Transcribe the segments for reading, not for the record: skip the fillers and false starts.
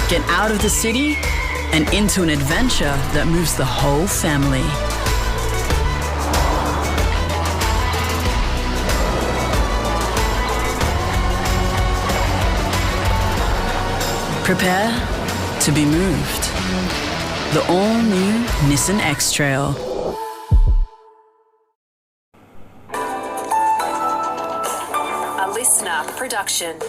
Get out of the city and into an adventure that moves the whole family. Prepare to be moved. The all-new Nissan X-Trail. A LISTNR production.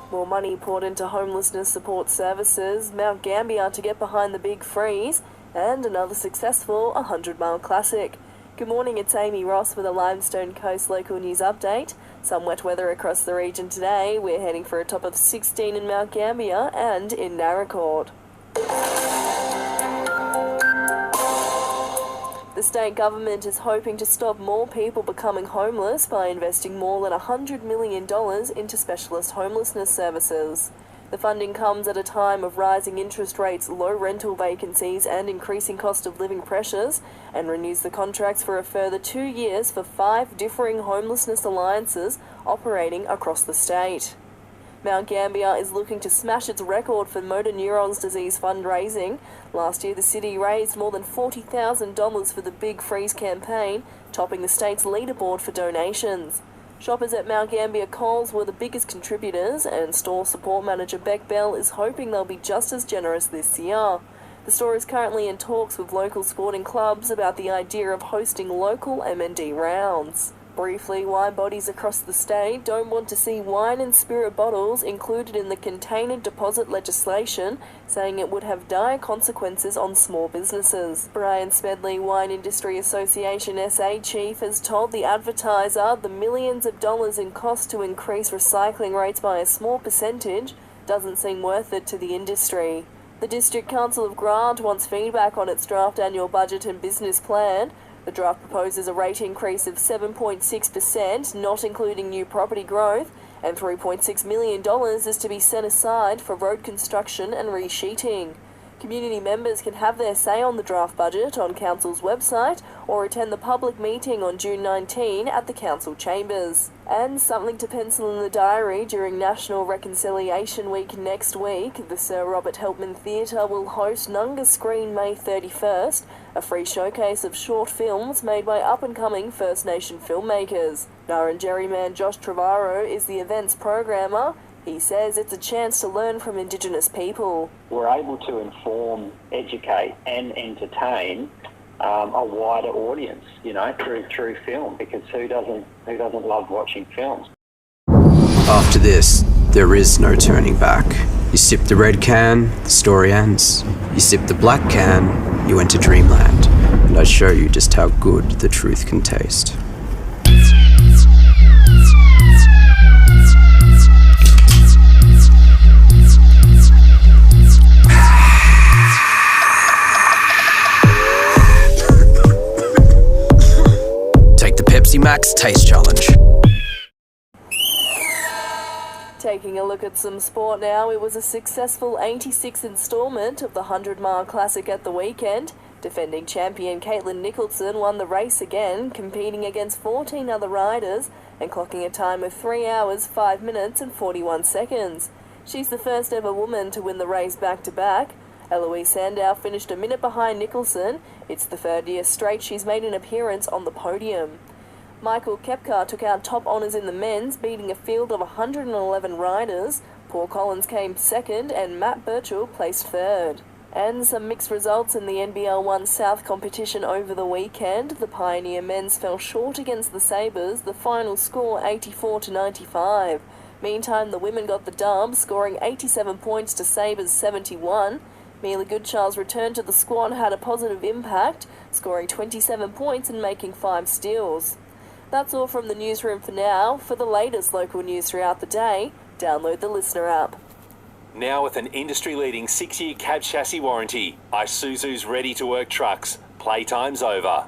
More money poured into homelessness support services, Mount Gambier to get behind the big freeze, and another successful 100-mile classic. Good morning, it's Amy Ross with a Limestone Coast local news update. Some wet weather across the region today. We're heading for a top of 16 in Mount Gambier and in Narracourt. The state government is hoping to stop more people becoming homeless by investing more than $100 million into specialist homelessness services. The funding comes at a time of rising interest rates, low rental vacancies and increasing cost of living pressures, and renews the contracts for a further 2 years for 5 differing homelessness alliances operating across the state. Mount Gambier is looking to smash its record for motor neurons disease fundraising. Last year, the city raised more than $40,000 for the Big Freeze campaign, topping the state's leaderboard for donations. Shoppers at Mount Gambier Coles were the biggest contributors, and store support manager Beck Bell is hoping they'll be just as generous this year. The store is currently in talks with local sporting clubs about the idea of hosting local M&D rounds. Briefly, wine bodies across the state don't want to see wine and spirit bottles included in the container deposit legislation, saying it would have dire consequences on small businesses. Brian Smedley, Wine Industry Association SA chief, has told The Advertiser the millions of dollars in cost to increase recycling rates by a small percentage doesn't seem worth it to the industry. The District Council of Grant wants feedback on its draft annual budget and business plan. The draft proposes a rate increase of 7.6%, not including new property growth, and $3.6 million is to be set aside for road construction and resheeting. Community members can have their say on the draft budget on Council's website or attend the public meeting on June 19 at the Council chambers. And something to pencil in the diary during National Reconciliation Week next week, the Sir Robert Helpman Theatre will host Nunga Screen May 31st, a free showcase of short films made by up-and-coming First Nation filmmakers. Nurrunjeri man Josh Trevorrow is the event's programmer. He says it's a chance to learn from Indigenous people. We're able to inform, educate and entertain a wider audience, through film, because who doesn't love watching films? After this, there is no turning back. You sip the red can, the story ends. You sip the black can, you enter dreamland, and I show you just how good the truth can taste. Max Taste Challenge. Taking a look at some sport now, it was a successful 86th instalment of the 100-mile classic at the weekend. Defending champion Caitlin Nicholson won the race again, competing against 14 other riders and clocking a time of 3 hours, 5 minutes and 41 seconds. She's the first ever woman to win the race back-to-back. Eloise Sandow finished a minute behind Nicholson. It's the third year straight she's made an appearance on the podium. Michael Kepka took out top honours in the men's, beating a field of 111 riders. Paul Collins came second and Matt Birchall placed third. And some mixed results in the NBL 1 South competition over the weekend. The Pioneer men's fell short against the Sabres, the final score 84-95. Meantime, the women got the dub, scoring 87 points to Sabres 71. Mila Goodchild's return to the squad had a positive impact, scoring 27 points and making 5 steals. That's all from the newsroom for now. For the latest local news throughout the day, download the LISTNR app. Now with an industry-leading 6-year cab chassis warranty, Isuzu's ready-to-work trucks. Playtime's over.